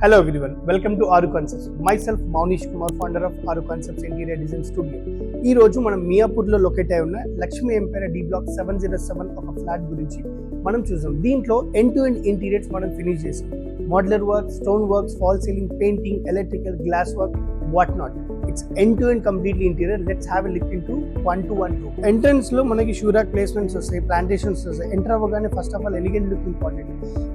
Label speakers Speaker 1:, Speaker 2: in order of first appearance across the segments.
Speaker 1: Hello everyone, welcome to Aru Concepts. Myself Maunish Kumar, founder of Aru Concepts Interior Design Studio. ఈ రోజు మనం మియాపూర్లో locate అయి ఉన్న Lakshmi umpire D block 707 ఒక flat గురించి మనం చూసాం. దీంట్లో ఎండ్ టు ఎండ్ ఇంటీరియర్స్ మనం ఫినిష్ చేసాం. Modular work, stone works, fall ceiling, painting, electrical, glass work, what not. It's end to end completely interior. Let's have a look into 1 to 1 room. Entrance లో మనకి shoe rack placements వస్తాయి, plantations వస్తాయి. Enter అవ్వగానే first of all elegant look important.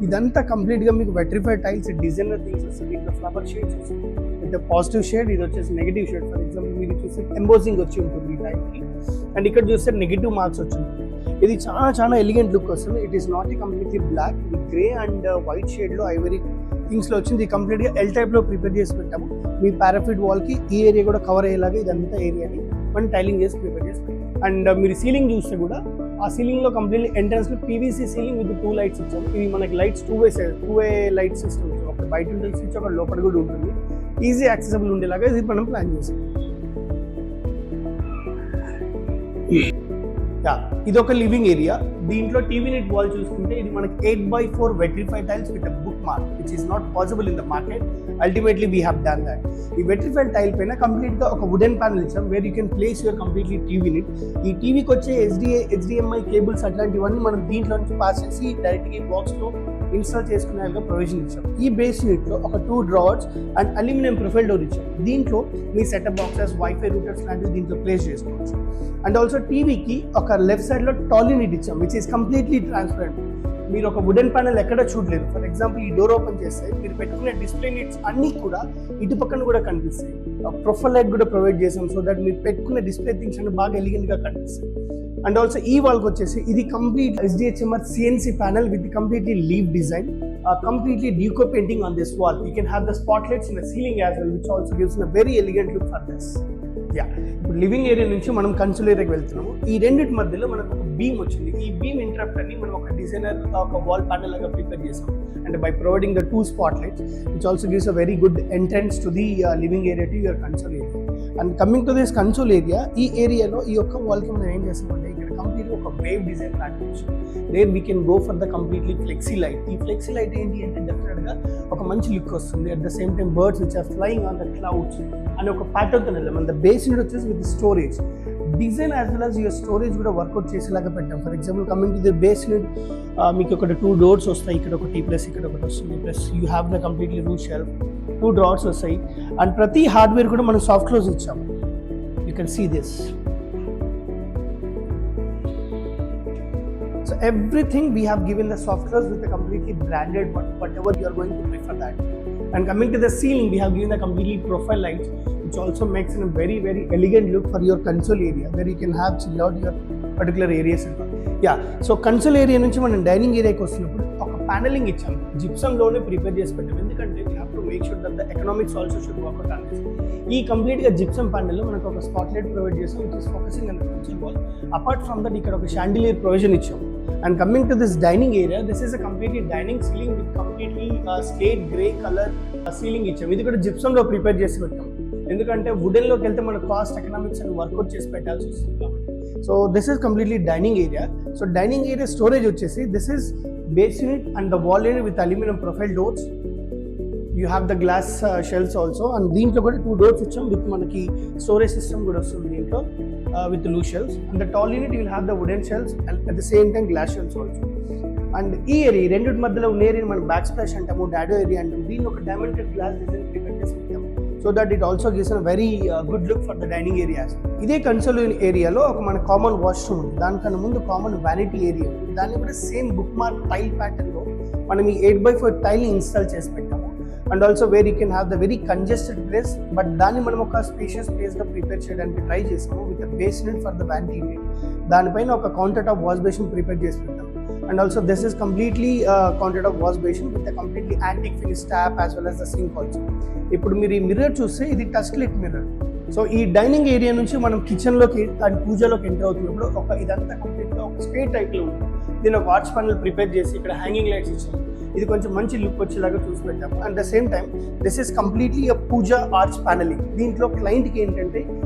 Speaker 1: ఇదంతా complete గా మీకు vitrified tiles, designer things వస్తాయి. దీంట్లో ఫ్లవర్ షేడ్స్ వస్తాయి. విత్ పాజిటివ్ షేడ్, ఇది వచ్చేసి నెగిటివ్ షేడ్. ఫర్ ఎగ్జాంపుల్ మీరు చూస్తే ఎంబోజింగ్ వచ్చి ఉంటుంది ఈ టైల్కి, అండ్ ఇక్కడ చూస్తే నెగిటివ్ మార్క్స్ వచ్చి ఉంటుంది. ఇది చాలా ఎలిగెంట్ లుక్ వస్తుంది. It is not a completely black, ఇది గ్రే అండ్ వైట్ షేడ్ లో ఐవరీ థింగ్స్ లో వచ్చింది. కంప్లీట్ గా ఎల్ టైప్ లో ప్రిపేర్ చేసి పెట్టాము. మీ పారాఫిట్ వాల్ కి ఈ ఏరియా కూడా కవర్ అయ్యేలాగా ఇదంతా ఏరియాని మనం టైలింగ్ చేసి ప్రిపేర్ చేసి పెట్టాము. అండ్ మీరు సీలింగ్ చూస్తే కూడా ఆ సీలింగ్ లో కంప్లీట్లీ ఎంట్రన్స్ లో పీవీసీ సీలింగ్ విత్ 2 లైట్స్ ఇచ్చాము. ఇవి మనకి lights two way light system, ఒక బయట ఉంటుంది స్విచ్, ఒక లోపల కూడా ఉంటుంది. ఈజీ యాక్సెసిబుల్ ఉండేలాగా ఇది మనం ప్లాన్ చేసాం. ఇది ఒక లివింగ్ ఏరియా. దీంట్లో టీవీ నెట్ వాల్ చూసుకుంటే ఇది మనకి 8x4 vitrified tiles with book mark, which is not possible in the market. Ultimately we have done that. ఈ వెట్రిఫైడ్ టైల్ పైన కంప్లీట్ గా ఒక వుడెన్ ప్యానల్ ఇచ్చాం, wear you can place your completely TV net. ఈ టీవీకి వచ్చే HDMI cables అట్లాంటివన్నీ మనం దీంట్లో నుంచి పాస్ చేసి డైరెక్ట్ గా బాక్స్ లో ఇన్స్టాల్ చేసుకునే ప్రొవిజన్ ఇచ్చాం. ఈ బేస్ యూనిట్ లో ఒక 2 drawers and aluminium profile door ఇచ్చాం. దీంట్లో మీ సెటప్ బాక్సెస్, వైఫై రూటర్స్ లాంటివి దీంట్లో ప్లేస్ చేసుకోవచ్చు. అండ్ ఆల్సో టీవీకి ఒక లెఫ్ట్ సైడ్ లో టాల్ యూనిట్ ఇచ్చాం, విచ్ ఈస్ కంప్లీట్లీ ట్రాన్స్పరెంట్. మీరు ఒక వుడెన్ ప్యానల్ ఎక్కడ చూడలేదు. ఫర్ ఎగ్జాంపుల్ ఈ డోర్ ఓపెన్ చేస్తే మీరు పెట్టుకునే డిస్ప్లే నీట్స్ అన్ని కూడా ఇటు పక్కన కూడా కనిపిస్తాయి. ప్రొఫైల్ లైట్ కూడా ప్రొవైడ్ చేసాం, సో దట్ మీరు పెట్టుకునే డిస్ప్లే థింగ్స్ అన్ని బాగా ఎలిగెంట్ గా కనిపిస్తాయి. అండ్ ఆల్సో ఈ వాల్కి వచ్చేసి ఇది complete SDHMR CNC panel with completely leaf design, completely deco painting on this wall. You can have the spotlights in the ceiling as well, which also gives a very elegant look for this. ఇప్పుడు living area నుంచి మనం console ఏరియాకి వెళ్తున్నాము. ఈ రెండింటి మధ్యలో మనకు ఒక బీమ్ వచ్చింది. ఈ బీమ్ ఇంటరప్ట్ అని మనం ఒక డిజైనర్ ఒక వాల్ ప్యానల్ లాగా ప్రిపేర్ చేసాం, and by providing the 2 spotlights, which also gives a very good entrance to the living area to your console area. And coming to this console area, ఈ ఏరియాలో ఈ యొక్క వాల్కి మనం ఏం చేస్తామంటే ఇక్కడ కంప్లీట్గా ఒక వేవ్ డిజైన్ ప్యాటర్న్ వచ్చింది. There we can go for the completely flexi light. ఈ ఫ్లెక్సీ లైట్ ఏంటి అంటే డెఫినెట్గా ఒక మంచి లుక్ వస్తుంది. At the same time birds which are flying on the clouds అనే ఒక ప్యాటర్న్తో వెళ్ళాం. అండ్ ద బేస్ యూనిట్ వచ్చేసి with storage design as well as your storage కూడా వర్కౌట్ చేసేలాగా పెట్టాం. For example coming to the base unit, మీకు ఒక 2 డోర్స్ వస్తాయి. ఇక్కడ ఒకటి ప్లస్ ఇక్కడ ఒకటి వస్తుంది. Plus you have the completely roof shelf, 2 drawers వస్తాయి. అండ్ ప్రతి హార్డ్వేర్ కూడా మనం సాఫ్ట్ క్లోజ్ ఇచ్చాము. You can see this. So everything we have given the soft close with a completely branded whatever you are going to prefer that. And coming to the ceiling, we have given a completely profile lights, which also makes a very elegant look for your console area, where you can have chill out your particular areas. So console area నుంచి మనం dining ఏరియాకి వస్తున్నప్పుడు ఒక panelling ఇచ్చాము. Gypsum లోనే prepare చేసి పెట్టాం, ఎందుకంటే we have to make sure that the economics also should work out on this. ఈ కంప్లీట్గా జిప్సమ్ ప్యానెల్లో మనకు ఒక స్పాట్లైట్ ప్రొవైడ్ చేసాం, which is focusing on the console wall. Apart from that ఇక్కడ ఒక షాండిలియర్ ప్రొవిజన్ ఇచ్చాం. And coming to this dining area, this is a completely dining ceiling with completely slate grey colour ceiling ఇచ్చాం. ఇది కూడా జిప్సమ్లో prepare చేసి పెట్టాం, ఎందుకంటే వుడెన్లోకి వెళ్తే మన కాస్ట్ ఎకనామిక్స్ అని వర్కౌట్ చేసి పెట్టాల్సి వస్తుంది కాబట్టి. So this is completely dining area. So dining area storage వచ్చేసి this is base unit and the wall unit with aluminium profile doors. You have the glass shelves also. And దీంట్లో కూడా 2 doors ఇచ్చాం with మనకి storage system కూడా వస్తుంది దీంట్లో with loose shelves. And the tall unit you will have the wooden shelves at the same time glass shelves also. And ఈ area రెండింటి మధ్యలో ఉన్న ఏరియాని మనం బ్యాక్ స్ప్లాష్ అంటాము, డాడో ఏరియా అంటాము. దీన్ని ఒక డైమండెడ్ గ్లాస్ డిజైన్ ప్రిపేర్ చేసి పెట్టాము, so that it also gives a very good look for the dining areas. ఇదే కన్సోల్ ఏరియాలో ఒక మన కామన్ వాష్రూమ్ ఉంది. దానికన్నా ముందు కామన్ వ్యానిటీ ఏరియా ఉంది. దాన్ని కూడా సేమ్ బుక్ మార్క్ టైల్ ప్యాటర్న్లో మనం ఈ 8x4 టైల్ని ఇన్స్టాల్ చేసి పెట్టాము. And also where you can have the very congested place, but దాన్ని మనం ఒక స్పేషియస్ ప్లేస్గా ప్రిపేర్ చేయడానికి ట్రై చేసాము with base unit for the vanity unit. దానిపైన ఒక counter top wash basin prepare చేసి పెట్టాం. And also this is completely counter top wash basin with completely antique finish tap as well as the sink also. ఇప్పుడు మీరు ఈ mirror చూస్తే ఇది touch light mirror. So ఈ డైనింగ్ ఏరియా నుంచి మనం కిచెన్లోకి అండ్ పూజలోకి ఎంటర్ అవుతున్నప్పుడు ఒక ఇదంతా కంప్లీట్గా ఒక స్ట్రేట్ టైప్లో ఉంది. దీని ఒక ఆర్చ్ ప్యానల్ ప్రిపేర్ చేసి ఇక్కడ హ్యాంగింగ్ లైట్స్ ఇచ్చాము. ఇది కొంచెం మంచి లుక్ వచ్చేలాగా చూసి పెట్టాము. And the same time this is completely a puja arch panelling. దీంట్లో క్లయింట్కి ఏంటంటే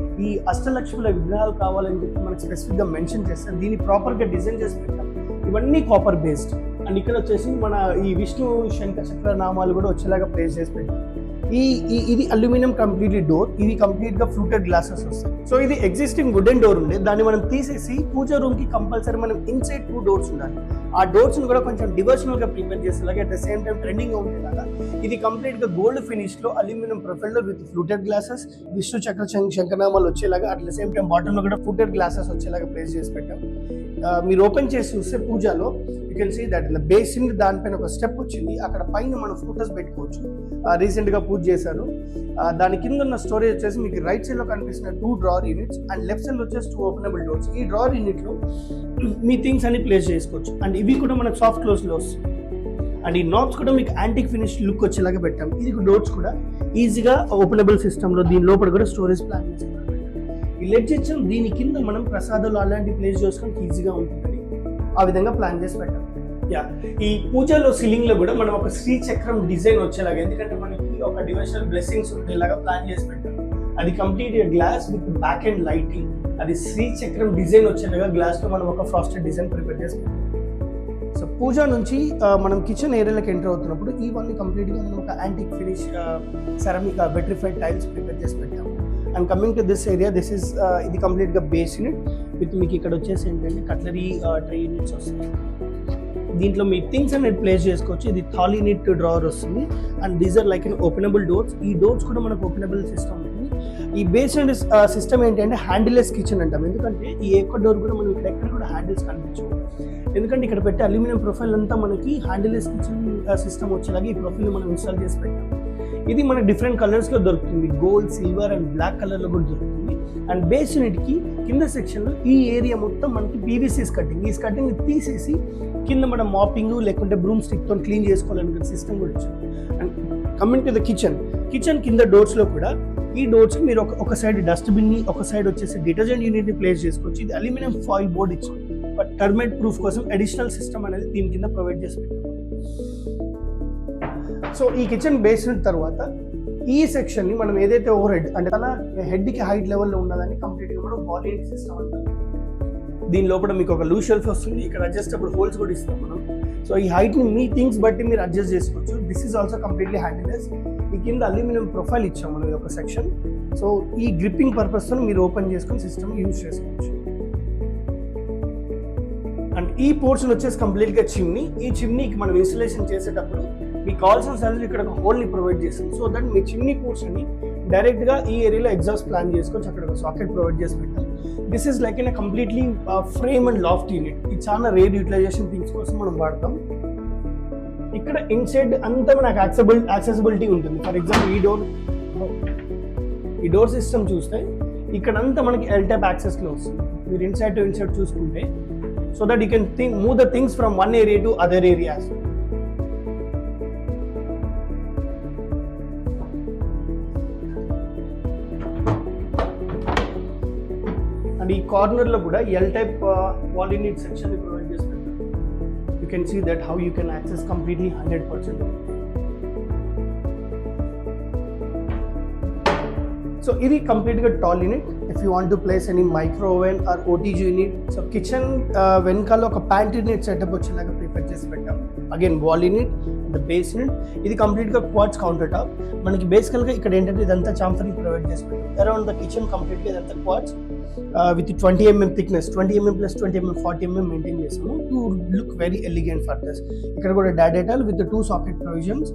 Speaker 1: ఈ అష్టలక్ష్ముల విగ్రహాలు కావాలని చెప్పి మనకు స్పెసిఫిక్గా మెన్షన్ చేస్తారు. దీన్ని ప్రాపర్గా డిజైన్ చేసి పెట్టాము. ఇవన్నీ కాపర్ బేస్డ్. అండ్ ఇక్కడ వచ్చేసి మన ఈ విష్ణు శంఖ చక్ర నామాలు కూడా వచ్చేలాగా ప్లేస్ చేసి పెట్టాం. ఇది అల్యూమినియం కంప్లీట్లీ డోర్, ఇది కంప్లీట్ గా ఫ్లూటెడ్ గ్లాసెస్ వస్తాయి. సో ఇది ఎగ్జిస్టింగ్ వుడెన్ డోర్ ఉండే, దాన్ని మనం తీసేసి పూజ రూమ్ కి కంపల్సరీ మనం ఇన్సైడ్ 2 డోర్స్ ఉండాలి. ఆ డోర్స్ ని కూడా కొంచెం డివోషనల్ గా ప్రిపేర్ చేసేలాగా, at the same time trending గా ఉండేలాగా ఇది కంప్లీట్ గా గోల్డ్ ఫినిష్ లో aluminium profile with fluted glasses, Vishnu చక్ర శంఖనామాలు వచ్చేలాగా, at the same time bottom లో కూడా ఫ్లూటెడ్ గ్లాసెస్ వచ్చేలాగా ప్లేస్ చేసి పెట్టాం. మీరు ఓపెన్ చేసి చూస్తే పూజలో you can see that in the basin దానిపైన ఒక స్టెప్ వచ్చింది, అక్కడ పైన మనం ఫ్లూటర్స్ పెట్టుకోవచ్చు. రీసెంట్ గా పూజ చేశారు. దాని కింద ఉన్న స్టోరేజ్ వచ్చేసి మీకు రైట్ సైడ్ లో కనిపిస్తున్న 2 drawer units and left side లో వచ్చేసి 2 ఓపెనబుల్ డోర్స్. ఈ డ్రావర్ యూనిట్ లో మీ థింగ్స్ అన్ని ప్లేస్ చేసుకోవచ్చు. అండ్ ఇవి కూడా మనకు సాఫ్ట్ క్లోజ్ లో వస్తుంది. అండ్ ఈ నాబ్స్ కూడా మీకు యాంటిక్ ఫినిష్ లుక్ వచ్చేలాగా పెట్టాం. ఇది డోర్స్ కూడా ఈజీగా ఓపెనబుల్ సిస్టమ్ లో దీని లోపల కూడా స్టోరేజ్ ప్లాన్ చేసుకుంటాం. ఈ లెడ్జ్ ఇచ్చాం, దీని కింద మనం ప్రసాదాలు అలాంటి ప్లేస్ చేసుకోవడానికి ఈజీగా ఉంటుందని ఆ విధంగా ప్లాన్ చేసి పెట్టాం. ఈ పూజలో సీలింగ్ లో కూడా మనం ఒక శ్రీచక్రం డిజైన్ వచ్చేలాగా, ఎందుకంటే మనకి ఒక డివోషనల్ బ్లెస్సింగ్స్ ఉండేలాగా ప్లాన్ చేసి పెట్టాం. అది complete glass with back and lighting, అది శ్రీచక్రం డిజైన్ వచ్చేలాగా గ్లాస్ లో మనం ఒక ఫ్రాస్టెడ్ డిజైన్ ప్రిపేర్ చేసి పెట్టాం. సో పూజ నుంచి మనం కిచెన్ ఏరియాలోకి ఎంటర్ అవుతున్నప్పుడు ఇవన్నీ కంప్లీట్ గా మనం ఒక antique finish ceramic vitrified tiles prepare చేసి పెట్టాం. And coming to this area, this is ఇది కంప్లీట్ గా బేస్ యూనిట్ విత్ మీకు ఇక్కడ వచ్చేసి ఏంటంటే కట్లరీ ట్రే యూనిట్స్ వస్తాయి. దీంట్లో మీ థింగ్స్ అనేది ప్లేస్ చేసుకోవచ్చు. ఇది థాల్ యూనిట్ డ్రావర్ వస్తుంది and these are like openable doors. ఈ డోర్స్ కూడా మనకు ఓపెనబుల్ సిస్టమ్ ఉంటుంది. ఈ బేస్ అండ్ సిస్టమ్ ఏంటంటే హ్యాండిల్లెస్ కిచెన్ అంటాం, ఎందుకంటే ఈ ఒక్క డోర్ కూడా మనం ఇక్కడ ఎక్కడ కూడా హ్యాండిల్స్ కనిపించవు. ఎందుకంటే ఇక్కడ పెట్టే అల్యూమినియం ప్రొఫైల్ అంతా మనకి హ్యాండిల్లెస్ కిచెన్ సిస్టమ్ వచ్చేలాగా ఈ ప్రొఫైల్ మనం ఇన్స్టాల్ చేసి పెట్టాం. ఇది మనకి డిఫరెంట్ కలర్స్లో దొరుకుతుంది, గోల్డ్, సిల్వర్ అండ్ బ్లాక్ కలర్లో కూడా దొరుకుతుంది. అండ్ బేస్ యూనిట్కి కింద సెక్షన్లో ఈ ఏరియా మొత్తం మనకి పీవీసీస్ కటింగ్, ఈ కటింగ్ తీసేసి కింద మనం మాపింగ్ లేకుంటే బ్రూమ్ స్టిక్తో క్లీన్ చేసుకోవాలనుకునే సిస్టమ్ కూడా వచ్చింది. And coming to the kitchen కింద డోర్స్లో కూడా ఈ డోర్స్ మీరు ఒక సైడ్ డస్ట్బిన్ని, ఒక సైడ్ వచ్చేసి డిటర్జెంట్ యూనిట్ని ప్లేస్ చేసుకోవచ్చు. ఇది అల్యూమినియం ఫాయిల్ బోర్డ్ ఇచ్చాం, బట్ టర్మైట్ ప్రూఫ్ కోసం అడిషనల్ సిస్టమ్ అనేది దీని కింద ప్రొవైడ్ చేసి పెట్టాం. సో ఈ కిచెన్ బేస్మెంట్ తర్వాత ఈ సెక్షన్ ని మనం ఏదైతే ఓవర్ హెడ్ అంటే తన హెడ్ కి హైట్ లెవెల్లో ఉన్నదాన్ని కంప్లీట్ గా మనం వాలిడ్ సిస్టమ్ అంటాం. దీని లోపల మీకు ఒక లూజ్ షెల్ఫ్ వస్తుంది, ఇక్కడ అడ్జస్టబుల్ హోల్స్ కూడా ఇస్తాం మనం. సో ఈ హైట్ ని మీ థింగ్స్ బట్టి మీరు అడ్జస్ట్ చేసుకోవచ్చు. This is also completely handleless. ఈ కింద అల్యూమినియం ప్రొఫైల్ ఇచ్చాం మనం ఒక సెక్షన్. సో ఈ గ్రిప్పింగ్ పర్పస్ తో మీరు ఓపెన్ చేసుకొని సిస్టమ్ యూజ్ చేసుకోవచ్చు. అండ్ ఈ పోర్షన్ వచ్చేసి కంప్లీట్ గా చిమ్నీ. ఈ చిమ్నీకి మనం ఇన్స్టలేషన్ చేసేటప్పుడు మీకు కావాల్సిన సైజ్ ఇక్కడ ఒక హోల్ ని ప్రొవైడ్ చేస్తాం. So that me chimney portion ని డైరెక్ట్ గా ఈ ఏరియాలో ఎగ్జాస్ట్ ప్లాన్ చేసుకోవచ్చు. అక్కడ ఒక సాకెట్ ప్రొవైడ్ చేసి పెట్టాం. This is like in completely frame and laughed unit. ఇది చాలా రేర్ యూటిలైజేషన్ థింగ్స్ కోసం మనం వాడతాం. ఇక్కడ ఇన్సైడ్ అంతా మనకు యాక్సెసిబిలిటీ ఉంటుంది. ఫర్ ఎగ్జాంపుల్ ఈ డోర్ సిస్టమ్ చూస్తే ఇక్కడ అంతా మనకి ఎల్ టైప్ యాక్సెస్ లో వస్తుంది. మీరు ఇన్సైడ్ టు ఇన్సైడ్ చూసుకుంటే, so that you can move the things from one area to other areas. And ఈ కార్నర్ లో కూడా L type wall unit section provide చేసి పెట్టారు. You can see that how you can access completely 100%. So ఇది complete గా tall unit. If you want to place any micro oven or OTG unit. So kitchen వెనకాల ఒక pant unit setup వచ్చేలాగా prepare చేసి పెట్టాం. Again wall unit, the base unit. ఇది complete గా quartz counter top. మనకి బేసికల్ గా ఇక్కడ ఏంటంటే ఇదంతా చాంఫరీ ప్రొవైడ్ చేసి పెట్టాం. అరౌండ్ ద కిచెన్ కంప్లీట్ గా ఇదంతా quartz with 20 mm thickness, 20 mm plus 20 mm 40 mm maintain చేసాము to look very elegant for this. ఇక్కడ కూడా డాడేటాల్ విత్ 2 సాకెట్ ప్రొవిజన్స్,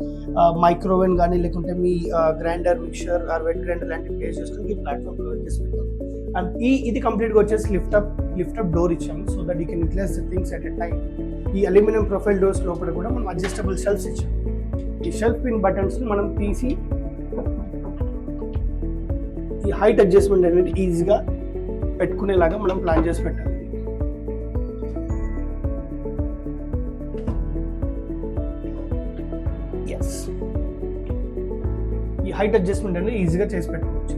Speaker 1: మైక్రోవెన్ కానీ లేకుంటే మీ grinder, mixer or wet grinder లాంటివి ప్లేస్ చేసుకుని ఈ ప్లాట్ఫామ్ ప్రొవైడ్ చేసి పెట్టాం. అండ్ ఇది కంప్లీట్గా వచ్చేసి లిఫ్ట్ అప్ డోర్ ఇచ్చాము. So that you can utilize the things at a time. ఈ అల్యూమినియం ప్రొఫైల్ డోర్స్ లోపల కూడా మనం అడ్జస్టబుల్ షెల్ఫ్స్ ఇచ్చాము. ఈ షెల్ఫ్ పిన్ బటన్స్ని మనం తీసి ఈ హైట్ అడ్జస్ట్మెంట్ అనేది ఈజీగా పెట్టుకునేలాగా మనం ప్లాన్ చేసి పెట్టాలి. ఎస్, ఈ హైట్ అడ్జస్ట్మెంట్ అనేది ఈజీగా చేసి పెట్టుకోవచ్చు.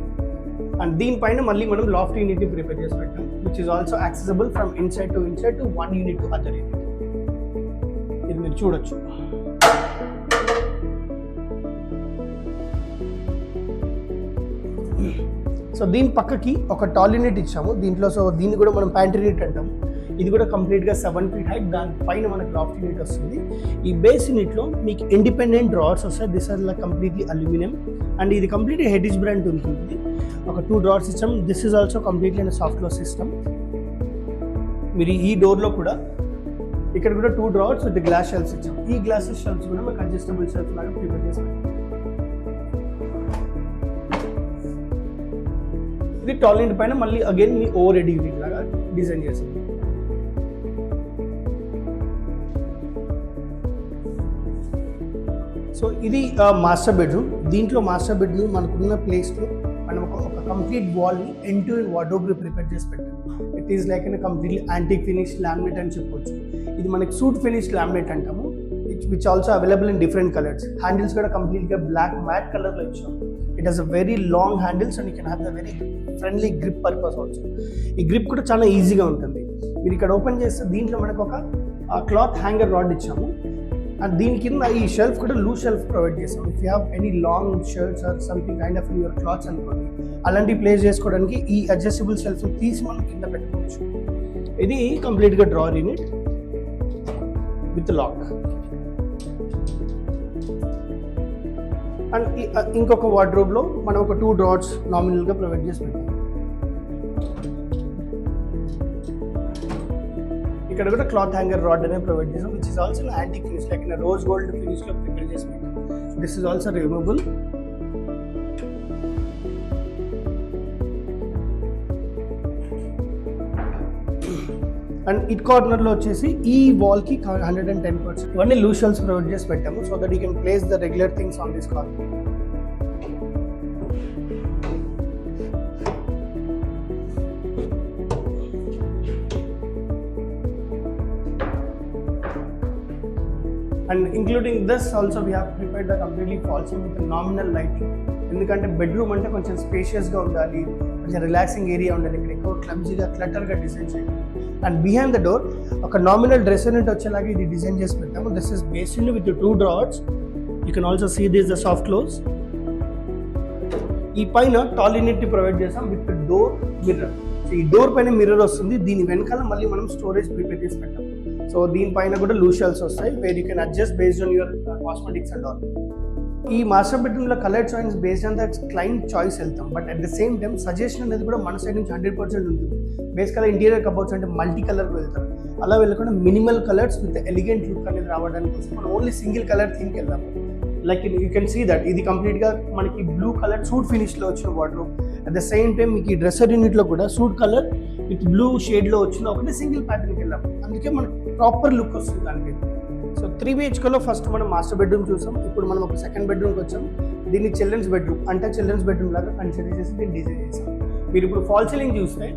Speaker 1: అండ్ దీనిపైన మళ్ళీ మనం లాఫ్ట్ యూనిట్ని ప్రిపేర్ చేసి పెట్టాం, which is also accessible from inside to one unit to other unit. ఇది మీరు చూడొచ్చు. సో దీని పక్కకి ఒక టాల్ యూనిట్ ఇచ్చాము దీంట్లో. సో దీన్ని కూడా మనం ప్యాంట్రీ యూనిట్ అంటాము. ఇది కూడా కంప్లీట్గా 7 feet హైట్, దానిపైన మనకు లాఫ్ట్ యూనిట్ వస్తుంది. ఈ బేస్ యూనిట్లో మీకు ఇండిపెండెంట్ డ్రావర్స్ వస్తాయి. This are like completely aluminium and ఇది కంప్లీట్లీ హెరిటేజ్ బ్రాండ్ ఉంటుంది. ఒక 2 డ్రావర్స్ ఇచ్చాం. This is also completely soft close system. మీరు ఈ డోర్లో కూడా ఇక్కడ కూడా 2 డ్రావర్స్ విత్ గ్లాస్ షెల్ఫ్స్ ఇచ్చాం. ఈ గ్లాస్ షెల్ఫ్స్ కూడా మీకు అడ్జస్టబుల్ షెల్ఫ్ లాగా ప్రిపేర్ చేసాం. ఇది టాల్ యూనిట్ పైన మళ్ళీ అగైన్ మీ ఓవర్ హెడ్ యూనిట్ లాగా డిజైన్ చేసాం. సో ఇది మాస్టర్ బెడ్రూమ్. దీంట్లో మాస్టర్ బెడ్రూమ్ మనకున్న ప్లేస్లో మనం ఒక కంప్లీట్ వాల్ని end to end wardrobe prepare చేసి పెట్టాం. It is like in completely antique finish laminate అని చెప్పొచ్చు. ఇది మనకి సూట్ ఫినిష్ లామినేట్ అంటాము, which also available in different colours. Handles కూడా కంప్లీట్గా బ్లాక్ మ్యాట్ కలర్లో ఇచ్చాం. It has a very long handles and you can have the very friendly grip purpose also. ఈ గ్రిప్ కూడా చాలా ఈజీగా ఉంటుంది. మీరు ఇక్కడ ఓపెన్ చేస్తే దీంట్లో మనకు ఒక క్లాత్ హ్యాంగర్ రాడ్ ఇచ్చాము అండ్ దీని కింద ఈ షెల్ఫ్ కూడా లూజ్ షెల్ఫ్ ప్రొవైడ్ చేస్తాం. If you have any long shirts or something kind of your clothes అనుకోండి, అలాంటివి ప్లేస్ చేసుకోవడానికి ఈ అడ్జస్టబుల్ షెల్ఫ్ తీసి మనం కింద పెట్టుకోవచ్చు. ఇది కంప్లీట్గా drawer unit with lock. And ఇంకొక వార్డ్రోబ్లో మనం ఒక 2 డ్రావర్స్ నామినల్గా ప్రొవైడ్ చేసి పెట్టాం. ఇక్కడ కూడా క్లాత్ హ్యాంగర్ రాడ్ అనేది ప్రొవైడ్ చేసాం, which is also antique finish like in rose gold ఫినిష్లో ప్రిపేర్ చేసి పెట్టాం. This is also removable. And it కార్నర్లో వచ్చేసి ఈ వాల్కి 110% ఇవన్నీ లూజ్ షెల్ఫ్స్ ప్రొవైడ్ చేసి పెట్టాము so that you can place the regular things on this corner. And including this also we have prepared the completely false ceiling with a nominal lighting. ఎందుకంటే bedroom అంటే కొంచెం స్పేషియస్గా ఉండాలి, కొంచెం రిలాక్సింగ్ ఏరియా ఉండాలి, ఇక్కడ ఎక్కువ క్లమ్జీగా క్లటర్గా డిజైన్ చేయాలి. అండ్ బిహైండ్ ద డోర్ ఒక నామినల్ డ్రెస్సర్ యూనిట్ వచ్చేలాగా ఇది డిజైన్ చేసి పెట్టాము. This is based with 2 drawers. You can also see this the soft close. ఈ పైన టాల్ యూనిట్ని ప్రొవైడ్ చేస్తాం విత్ డోర్ మిర్రర్. సో ఈ డోర్ పైన మిర్రర్ వస్తుంది, దీని వెనకాల మళ్ళీ మనం స్టోరేజ్ ప్రిపేర్ చేసి పెట్టాం. సో దీనిపైన కూడా లూజ్ షెల్ఫ్స్ వస్తాయి where you can adjust based on your cosmetics and all. ఈ మాస్టర్ బెడ్రూమ్లో colour choice based on the client choice వెళ్తాం, but at the same time suggestion అనేది కూడా మన సైడ్ నుంచి 100% ఉంటుంది. బేసికల్గా ఇంటీరియర్ కబోర్డ్స్ అంటే మల్టీ కలర్కి వెళ్తాం, అలా వెళ్ళకుండా minimal colours with elegant look అనేది రావడానికి కోసం మనం ఓన్లీ సింగిల్ కలర్ థీమ్కి వెళ్దాము. Like you can see that ఇది కంప్లీట్గా మనకి బ్లూ కలర్ సూట్ ఫినిష్లో వచ్చిన wardrobe. At the same time మీకు ఈ డ్రెస్సర్ యూనిట్లో కూడా సూట్ కలర్ విత్ బ్లూ షేడ్లో వచ్చిన ఒకటి సింగిల్ ప్యాటర్న్కి వెళ్ళాము. అందుకే మనకి ప్రాపర్ లుక్ వస్తుంది దానికి. సో 3 BHKలో ఫస్ట్ మనం మాస్టర్ బెడ్రూమ్ చూసాం. ఇప్పుడు మనం ఒక సెకండ్ బెడ్రూమ్కి వచ్చాం. దీన్ని చిల్డ్రన్స్ బెడ్రూమ్ అంటే చిల్డ్రన్స్ బెడ్రూమ్ లాగా కన్సిడర్ చేసి దీన్ని డిజైన్ చేసాం. మీరు ఇప్పుడు ఫాల్ సీలింగ్ చూస్తే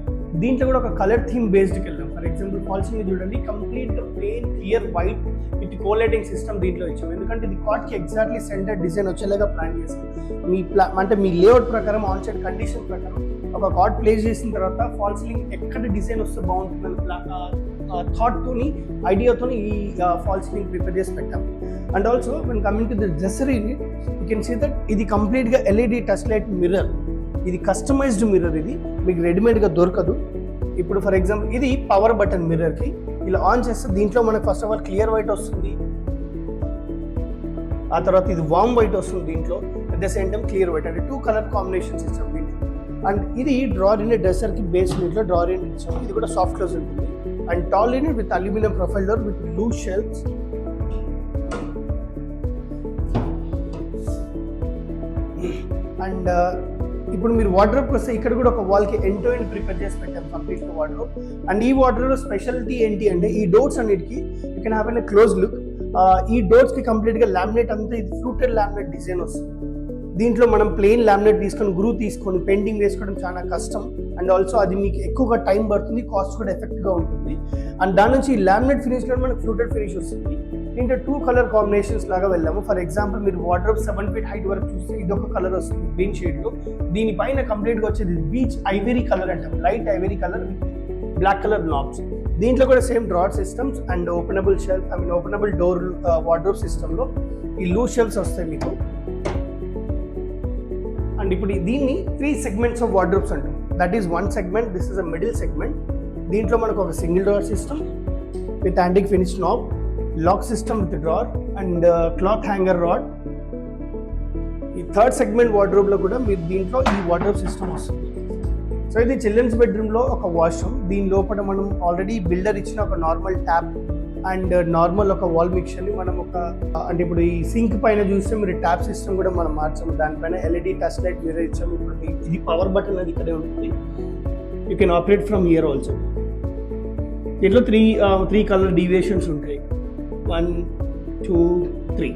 Speaker 1: దీంట్లో కూడా ఒక కలర్ థీమ్ బేస్డ్కి వెళ్దాం. ఫర్ ఎగ్జాంపుల్ ఫాల్ సీలింగ్ చూడండి, కంప్లీట్గా ప్లెయిన్ క్లియర్ వైట్ విత్ కోలైటింగ్ సిస్టమ్ దీంట్లో ఇచ్చాం. ఎందుకంటే ఇది కాట్కి ఎగ్జాక్ట్లీ సెంటర్ డిజైన్ వచ్చేలాగా ప్లాన్ చేసాం. అంటే మీ లేఅవుట్ ప్రకారం ఆన్ సైడ్ కండిషన్ ప్రకారం ఒక కాట్ ప్లేస్ చేసిన తర్వాత ఫాల్ సీలింగ్ ఎక్కడ డిజైన్ వస్తే బాగుంటుంది థాట్తోని ఐడియాతోని ఈ ఫాల్ సీలింగ్ ప్రిపేర్ చేసి పెట్టాం. And also when coming to the dresser unit you can see that ఇది కంప్లీట్గా LED టచ్ లైట్ మిర్రర్. ఇది కస్టమైజ్డ్ మిర్రర్, ఇది మీకు రెడీమేడ్గా దొరకదు. ఇప్పుడు ఫర్ ఎగ్జాంపుల్ ఇది పవర్ బటన్ మిర్రర్కి ఇలా ఆన్ చేస్తే దీంట్లో మనకు first of all clear white వస్తుంది, ఆ తర్వాత ఇది వామ్ వైట్ వస్తుంది దీంట్లో. At the same time clear white అంటే 2 కలర్ కాంబినేషన్స్ ఇచ్చాం దీంట్లో. అండ్ ఇది డ్రార్ యూనిట్ డ్రెస్సర్కి బేస్ యూనిట్లో డ్రార్ యూనిట్ ఇచ్చాము. ఇది కూడా సాఫ్ట్ క్లోజ్ ఉంటుంది. And tall unit with aluminium profile door with loose shelves. And ఇప్పుడు మీరు వార్డ్రోబ్కి వస్తే ఇక్కడ కూడా ఒక వాల్కి ఎండ్ టు ఎండ్ ప్రిపేర్ చేసి పెట్టాం కంప్లీట్గా వార్డ్రోబ్. అండ్ ఈ వార్డ్రోబ్ స్పెషాలిటీ ఏంటి అంటే ఈ డోర్స్ అన్నిటికీ you can have an close look. ఈ డోర్స్కి కంప్లీట్గా లామినేట్ అంతా ఇది ఫ్లూటెడ్ లామినేట్ డిజైన్ వస్తుంది. దీంట్లో మనం ప్లెయిన్ లామినేట్ తీసుకొని గ్రూ తీసుకొని పెయింటింగ్ వేసుకోవడం చాలా కష్టం. అండ్ ఆల్సో అది మీకు ఎక్కువగా టైం పడుతుంది, కాస్ట్ కూడా ఎఫెక్ట్గా ఉంటుంది. అండ్ దాని నుంచి ఈ లామినేట్ ఫినిష్లో మనకు ఫ్లూటెడ్ ఫినిష్ వస్తుంది. దీంట్లో 2 కలర్ కాంబినేషన్స్ లాగా వెళ్ళాము. ఫర్ ఎగ్జాంపుల్ మీరు వార్డ్రోబ్ 7 feet హైట్ వరకు చూస్తే ఇదొక కలర్ వస్తుంది గ్రీన్ షేడ్లో. దీనిపైన కంప్లీట్గా వచ్చేది బీచ్ ఐవరీ కలర్ అంటాం, light ivory colour black colour knobs. దీంట్లో కూడా same drawer systems and openable shelf openable door wardrobe సిస్టంలో ఈ లూజ్ షెల్ఫ్స్ వస్తాయి మీకు. అండ్ ఇప్పుడు దీన్ని 3 segments ఆఫ్ వార్డ్రోబ్స్ అంటాం. That is 1 segment, this is a middle segment దీంట్లో మనకు ఒక single door system with antique finish knob, lock system with drawer and cloth hanger rod. ఈ థర్డ్ సెగ్మెంట్ వార్డ్రోబ్లో కూడా మీరు దీంట్లో ఈ వార్డ్రోబ్ సిస్టమ్ వస్తుంది. సో ఇది చిల్డ్రన్స్ బెడ్రూమ్లో ఒక వాష్రూమ్. దీని లోపల మనం ఆల్రెడీ బిల్డర్ ఇచ్చిన ఒక నార్మల్ ట్యాప్ అండ్ నార్మల్ ఒక వాల్ మిక్చర్ని మనం అంటే ఇప్పుడు ఈ సింక్ పైన చూస్తే మీరు ట్యాప్ సిస్టమ్ కూడా మనం మార్చాము. దానిపైన ఎల్ఈడి టచ్ లైట్ వేరే ఇచ్చాము. ఇప్పుడు ఇది పవర్ బటన్ అది ఇక్కడే ఉంటుంది. You can operate from here also. దీంట్లో త్రీ కలర్ డీవియేషన్స్ ఉంటాయి, 1, 2, 3.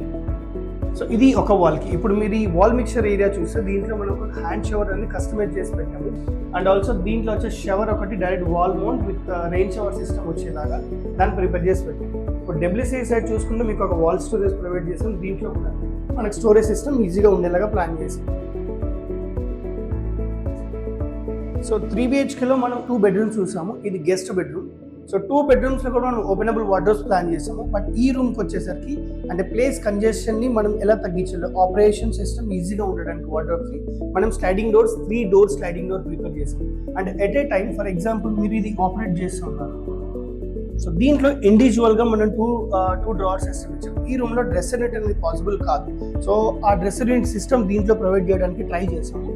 Speaker 1: సో ఇది ఒక వాల్కి. ఇప్పుడు మీరు ఈ వాల్ మిక్చర్ ఏరియా చూస్తే దీంట్లో మనం ఒక హ్యాండ్ షవర్ అనేది కస్టమైజ్ చేసి పెట్టాము. అండ్ ఆల్సో దీంట్లో వచ్చే షవర్ ఒకటి direct wall mount with rain shower system వచ్చేలాగా దాన్ని ప్రిపేర్ చేసి పెట్టాము. ఇప్పుడు డబ్ల్యూసీ సైడ్ చూసుకుంటే మీకు ఒక వాల్ స్టోరేజ్ ప్రొవైడ్ చేసాం. దీంట్లో కూడా మనకు స్టోరేజ్ సిస్టమ్ ఈజీగా ఉండేలాగా ప్లాన్ చేసాం. సో 3 BHKలో మనం 2 బెడ్రూమ్స్ చూసాము. ఇది గెస్ట్ బెడ్రూమ్. సో 2 బెడ్రూమ్స్లో కూడా మనం ఓపెనబుల్ వార్డ్రోబ్స్ ప్లాన్ చేసాము. బట్ ఈ రూమ్కి వచ్చేసరికి అంటే ప్లేస్ కంజెషన్ని మనం ఎలా తగ్గించాలి, ఆపరేషన్ సిస్టమ్ ఈజీగా ఉండడానికి వార్డ్రోబ్స్కి మనం sliding doors 3 door sliding door prepare చేసాం. And at a time for example మీరు ఇది ఆపరేట్ చేస్తున్నారు. సో దీంట్లో ఇండివిజువల్గా మనం టూ డ్రార్ సిస్టమ్ ఇచ్చాం. ఈ రూమ్లో డ్రెస్సర్ యూనిట్ అనేది పాసిబుల్ కాదు. సో ఆ డ్రెస్సర్ యూనిట్ సిస్టమ్ దీంట్లో ప్రొవైడ్ చేయడానికి ట్రై చేసాము.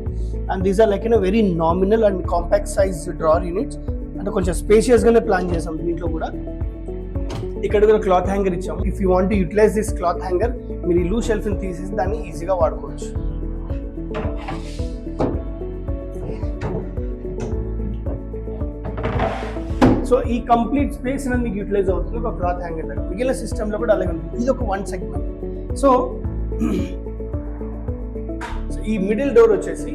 Speaker 1: And these are like in very nominal and compact size drawer units. అంటే కొంచెం స్పేషియస్గానే ప్లాన్ చేసాం. దీంట్లో కూడా ఇక్కడ కూడా క్లాత్ హ్యాంగర్ ఇచ్చాము. If you want to utilize this cloth hanger మీరు ఈ లూజ్ షెల్ఫ్ని తీసేసి దాన్ని ఈజీగా వాడుకోవచ్చు. సో ఈ కంప్లీట్ స్పేస్ అనేది మీకు యూటిలైజ్ అవుతుంది ఒక క్లాత్ హ్యాంగర్ దగ్గర. మిగిలిన సిస్టంలో కూడా అలాగే ఉంటుంది. ఇది ఒక 1 సెగ్మెంట్. సో ఈ మిడిల్ డోర్ వచ్చేసి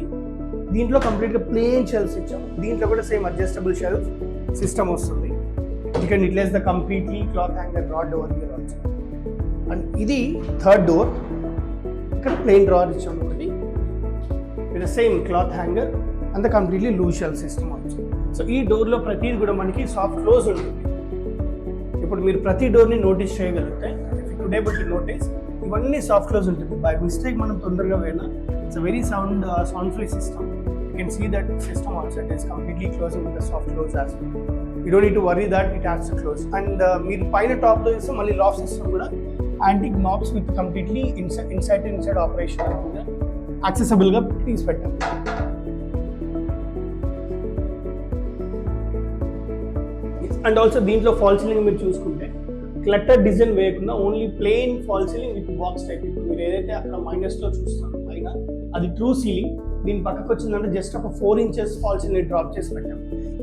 Speaker 1: దీంట్లో కంప్లీట్గా ప్లేన్ షెల్ఫ్స్ ఇచ్చాము. దీంట్లో కూడా సేమ్ అడ్జస్టబుల్ షెల్ఫ్ సిస్టమ్ వస్తుంది. You can utilize the completely cloth hanger rod over here also. And ఇది థర్డ్ డోర్. ఇక్కడ ప్లేన్ డ్రార్ ఇచ్చాము ఒకటి with same cloth hanger and the completely loose shelf system also. So ఈ డోర్లో ప్రతిది కూడా మనకి సాఫ్ట్ క్లోజ్ ఉంటుంది. ఇప్పుడు మీరు ప్రతి డోర్ని నోటీస్ చేయగలిగితే టుడే బట్ నోటీస్ ఇవన్నీ సాఫ్ట్ క్లోజ్ ఉంటుంది. బై మిస్టేక్ మనం తొందరగా పోయినా it's a very sound free system. You can see that system also it is completely closing with the soft close as well. You don't need to worry that it has to close. And మీరు పైన టాప్లో చూస్తే మళ్ళీ lock system కూడా antique knobs with completely inside operation యాక్సెసిబుల్గా తీసి పెట్టాం. And also దీంట్లో ఫాల్ సీలింగ్ మీరు చూసుకుంటే క్లటర్ డిజైన్ వేయకుండా only plain fall ceiling with box type. ఇప్పుడు మీరు ఏదైతే అక్కడ మైనస్లో చూస్తారో పైన అది ట్రూ సీలింగ్. దీని పక్కకు వచ్చిందంటే జస్ట్ ఒక 4 inches ఫాల్ సీలింగ్ డ్రాప్ చేసి పెట్టాం.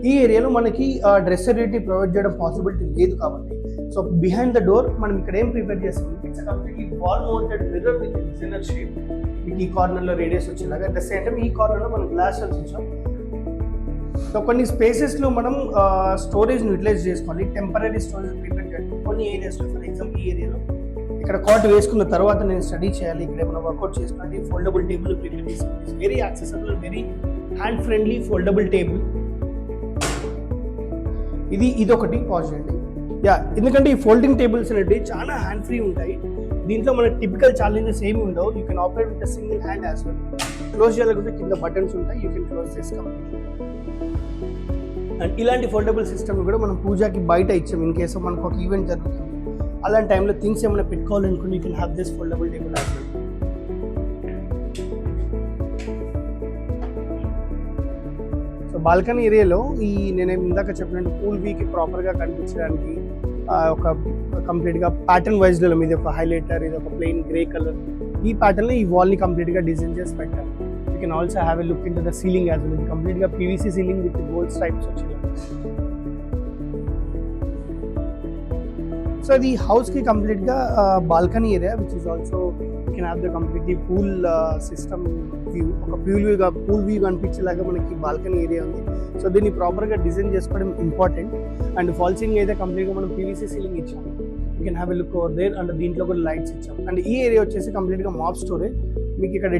Speaker 1: ఈ ఏరియాలో మనకి డ్రెస్సర్ యూనిట్ ప్రొవైడ్ చేయడం పాసిబిలిటీ లేదు కాబట్టి సో బిహైండ్ ద డోర్ మనం ఇక్కడ ఏం ప్రిపేర్ చేస్తాం, it's completely wall mounted mirror with designer shape. మీకు ఈ కార్నర్లో రేడియస్ వచ్చేలాగా అట్ ద సేమ్ టైం ఈ కార్నర్లో మనం గ్లాస్ ఇచ్చాం. సో కొన్ని స్పేసెస్లో మనం స్టోరేజ్ని యూటిలైజ్ చేసుకోవాలి, టెంపరీ స్టోరేజ్ ప్రిపేర్ చేయాలి. కొన్ని ఏరియాస్లో ఫర్ ఎగ్జాంపుల్ ఈ ఏరియాలో ఇక్కడ కాట్ వేసుకున్న తర్వాత నేను స్టడీ చేయాలి, ఇక్కడ ఏమైనా వర్కౌట్ చేసుకున్నది ఫోల్డబుల్ టేబుల్ ప్రిపేర్ చేసుకోవాలి. It's very accessible, very hand friendly foldable table. ఇది ఒకటి పాజ్ చేయండి. ఎందుకంటే ఈ ఫోల్డింగ్ టేబుల్స్ అనేవి చాలా హ్యాండ్ ఫ్రీ ఉంటాయి. దీంట్లో మన టిపికల్ ఛాలెంజెస్ ఏమి ఉండవు. You can operate with single hand as well. Close చేయాలనుకుంటే కింద బటన్స్ ఉంటాయి, you can close this completely. And ఇలాంటి ఫోల్డబుల్ సిస్టమ్ కూడా మనం పూజకి బయట ఇచ్చాం. ఇన్ కేసు మనకు ఒక ఈవెంట్ జరుగుతుంది, అలాంటి టైంలో థింగ్స్ ఏమైనా పెట్టుకోవాలనుకుంటే you can have this foldable table as well. So balcony ఏరియాలో నేను ఇందాక చెప్పినట్టు పూల్ వీకి ప్రాపర్గా కనిపించడానికి ఒక కంప్లీట్గా ప్యాటర్న్ వైజ్లో మీద ఒక హైలైటర్, ఇది ఒక ప్లెయిన్ గ్రే కలర్, ఈ ప్యాటర్న్లో ఈ వాల్ని కంప్లీట్గా డిజైన్ చేసి పెట్టారు. You can also have a look in to the ceiling as well. కంప్లీట్గా PVC ceiling with gold stripes వచ్చేది. సో ఇది హౌస్కి కంప్లీట్గా balcony area which is also you can have the completely pool system view. ఒక pool view కనిపించేలాగా మనకి balcony area ఉంది. So దీన్ని ప్రాపర్గా డిజైన్ చేసుకోవడం ఇంపార్టెంట్. అండ్ ఫాల్ సీలింగ్ అయితే కంప్లీట్గా మనం పీవీసీ సీలింగ్ ఇచ్చాము. You can have a look over there. And దీంట్లో కూడా లైట్స్ ఇచ్చాము. అండ్ ఈ ఏరియా వచ్చేసి కంప్లీట్గా మాప్ స్టోరేజ్. మీకు ఇక్కడ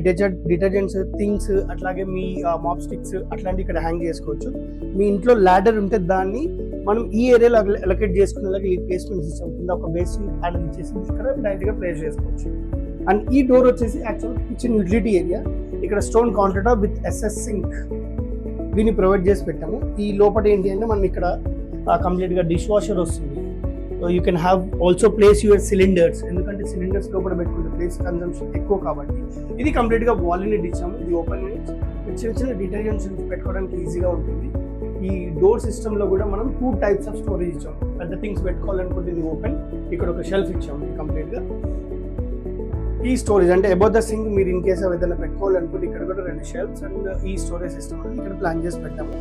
Speaker 1: డిటర్జెంట్స్, థింగ్స్, అట్లాగే మీ మాప్ స్టిక్స్ అట్లాంటివి ఇక్కడ హ్యాంగ్ చేసుకోవచ్చు. మీ ఇంట్లో ల్యాడర్ ఉంటే దాన్ని మనం ఈ ఏరియాలో అలొకేట్ చేసుకునేలాగా ఈ ప్లేస్మెంట్ సిస్టమ్ కింద ఒక బేసిన్ ప్యానల్ ఇచ్చేసి ఇక్కడ డైరెక్ట్గా ప్లేస్ చేసుకోవచ్చు. అండ్ ఈ డోర్ వచ్చేసి యాక్చువల్ కిచెన్ యూటిలిటీ ఏరియా. ఇక్కడ stone counter top with SS sink దీన్ని ప్రొవైడ్ చేసి పెట్టాము. ఈ లోపల ఏంటి అంటే మనం ఇక్కడ కంప్లీట్గా డిష్ వాషర్ వస్తుంది. So you can have also place your cylinders, ఎందుకంటే సిలిండర్స్ లోపల పెట్టుకుంటే ప్లేస్ కన్సంప్షన్ ఎక్కువ కాబట్టి. ఇది కంప్లీట్గా వాల్ యూనిట్ ఇచ్చాము. ఇది ఓపెన్ యూనిట్, చిన్న చిన్న డిటర్జెంట్స్ పెట్టుకోవడానికి ఈజీగా ఉంటుంది. ఈ డోర్ సిస్టంలో కూడా మనం 2 types ఆఫ్ స్టోరేజ్ ఇచ్చాము. పెద్ద థింగ్స్ పెట్టుకోవాలనుకుంటే ఇది ఓపెన్, ఇక్కడ ఒక షెల్ఫ్ ఇచ్చాము కంప్లీట్గా. ఈ స్టోరేజ్ అంటే అబౌట్ ద సింక్ మీరు ఇన్ కేస్ ఏదైనా పెట్టుకోవాలనుకుంటే ఇక్కడ కూడా 2 షెల్ఫ్స్ అండ్ ఈ స్టోరేజ్ సిస్టమ్ అనేది ఇక్కడ ప్లాన్ చేసి పెట్టాము.